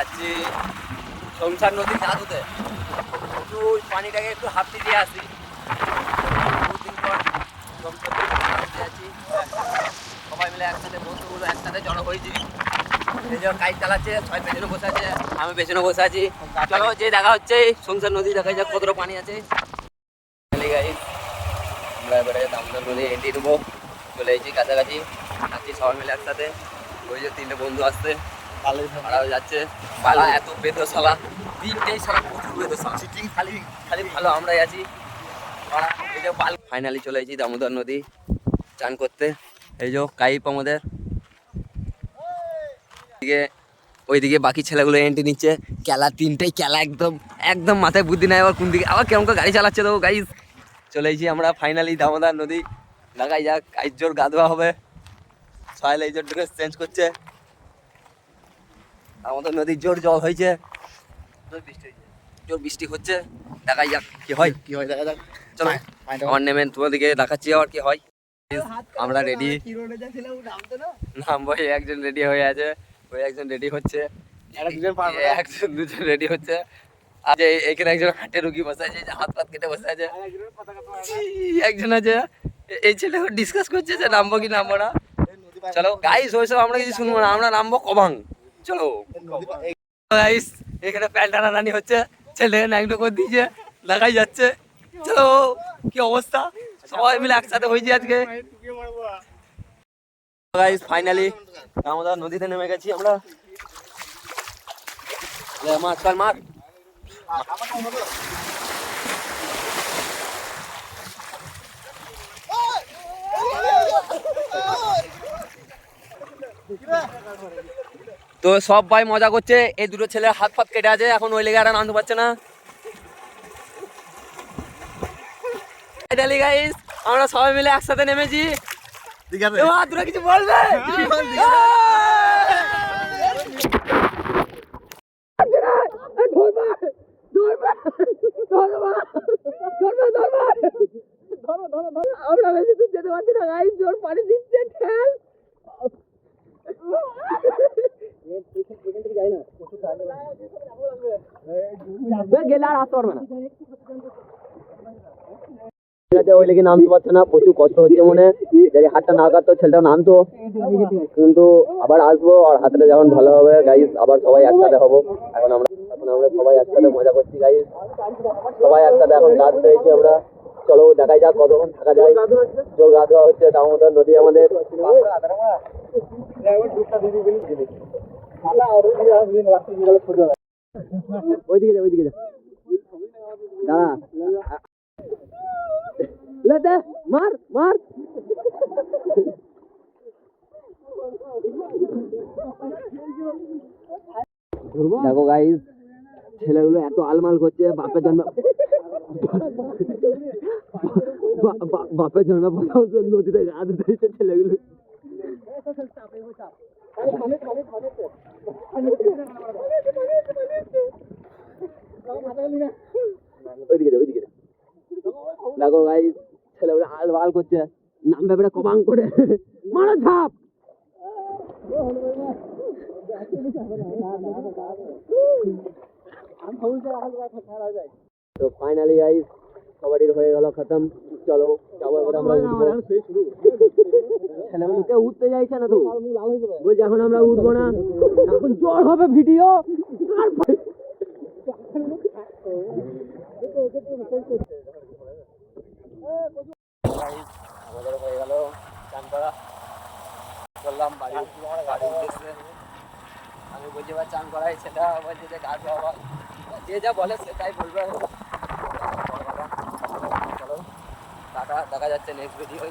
যাচ্ছি সংসার নদীর দাদুতে, একটু পানিটাকে একটু হাঁপতে দিয়ে আসি। দুদিন পর সংসার নদীতে যাচ্ছি, সবাই মিলে একসাথে, বন্ধুগুলো একসাথে জড়ো হয়েছি। এই যে কাজ চালাচ্ছে, সবাই পেছনে বসে আছে, আমি পেছনে বসে আছি। চলো যে দেখা হচ্ছে সংসার নদী, দেখা যাক কতটা পানি আছে। আমরা এবারে দামোদর নদী এন্ট্রি দেবো, চলে এসেছি কাছাকাছি, আছি সবাই মিলে একসাথে। ওই যে তিনটে বন্ধু আসছে, ভাড়াও যাচ্ছে। পালা এত বেদশালা, তিনটেই সালা প্রচুর বেদশালা, সিটিং খালি খালি ভালো আমরাই আছি। এই যে ফাইনালি চলে এসেছি দামোদর নদী চান করতে। এই যে কাইপ আমাদের দিকে, ওইদিকে বাকি ছেলেগুলো এন্ট্রি নিচ্ছে। খেলা তিনটেই খেলা, একদম একদম মাথায় বুদ্ধি নাই আবার কোন দিকে আবার কেমন করে গাড়ি চালাচ্ছে। তো গাইজ চলে এসেছি আমরা ফাইনালি দামোদর নদী। লাগাই যাক, গাইজ জোর গা ধোয়া হবে। সবাই এই জোর ড্রেস চেঞ্জ করছে। আমাদের নদীর জোর জল হয়েছে, জোর বৃষ্টি হচ্ছে। দেখাই যাক কি হয় দেখা যাক। চলো আমার নেমেন, তোমাদেরকে দেখাচ্ছি আবার কি হয়। আমরা রেডি, নামবো। একজন রেডি হয়ে আছে, ওই একজন রেডি হচ্ছে, একজন দুজন রেডি হচ্ছে। আর এখানে একজন হাটে রুগী বসে আছে, হাত পাত কেটে বসে আছে। একজন আছে, এই ছেলে ডিসকাস করছে যে নামবো কি নামবো না। চলো গাইস, ওইসব আমরা কিছু শুনবো না, আমরা নামবো কবাং। চলো গাইস, এখানে প্যান্ট টানাটানি হচ্ছে, ছেলে নাইটো করে দিয়েছে, দেখাই যাচ্ছে। চলো কি অবস্থা, সবাই মিলে একসাথে হয়েছি আজকে। গাইস ফাইনালি দামোদর নদীতে নেমে গেছি আমরা। মার চল মার। তো সব ভাই মজা করছে, এই দুটো ছেলে হাত ফাত কেটে আছে, এখন ওই লেগে আর নামতে পারছে না। গাইস আমরা সবাই মিলে একসাথে নেমেছি। তোরা কিছু বলবে? আমরা বেশি দূর যেতে পারছি না গাইস, জোর পানি দিচ্ছে ঠেল। গেলে আর আসতে পারবে না, ওই লেগে নামতে পারছে না, প্রচুর কষ্ট হচ্ছে মনে। যদি হাতটা না কাটতো ছেলেটা নামতো, কিন্তু আবার আসবো আর হাতটা যখন ভালো হবে গাইস আবার সবাই একসাথে হবো। এখন আমরা সবাই একসাথে মজা করছি গাইস, সবাই একসাথে এখন গা ধুতে এসেছি আমরা। চলো দেখাই যাক কতক্ষণ থাকা যায়। জোর গা ধোয়া হচ্ছে, দামোদর নদী আমাদের। ওইদিকে যা, ওইদিকে যা দাঁড়া, মার মার। দেখো গাইস, ছেলেগুলো এত আলমাল করছে, বাপের জন্ম নদীতে গা ধুতে ছেলেগুলো। ওইদিকে যা, ওইদিকে যা। দেখো গাইস, ছেলেগুলো আলবাল করছে, নাম ব্যাপারে কবাং করে মারো ঝাপ। তো ফাইনালি গাইস কবাডির হয়ে গেল খতম। চলো যাবো এবার আমরা উঠবো। ছেলেগুলো কেউ উঠতে যাইছে না, তো বলছি এখন আমরা উঠবো না, এখন জ্বর হবে ভিডিও। আমাদের হয়ে গেল চান করা, বললাম বাড়ি উদ্দেশ্যে। আমি বলছি এবার চান করাই, সেটা বলছে যে গা ধোয়া, যে যা বলে সেটাই বলবে। চলো টাটা, দেখা যাচ্ছে নেক্সট ভিডিও।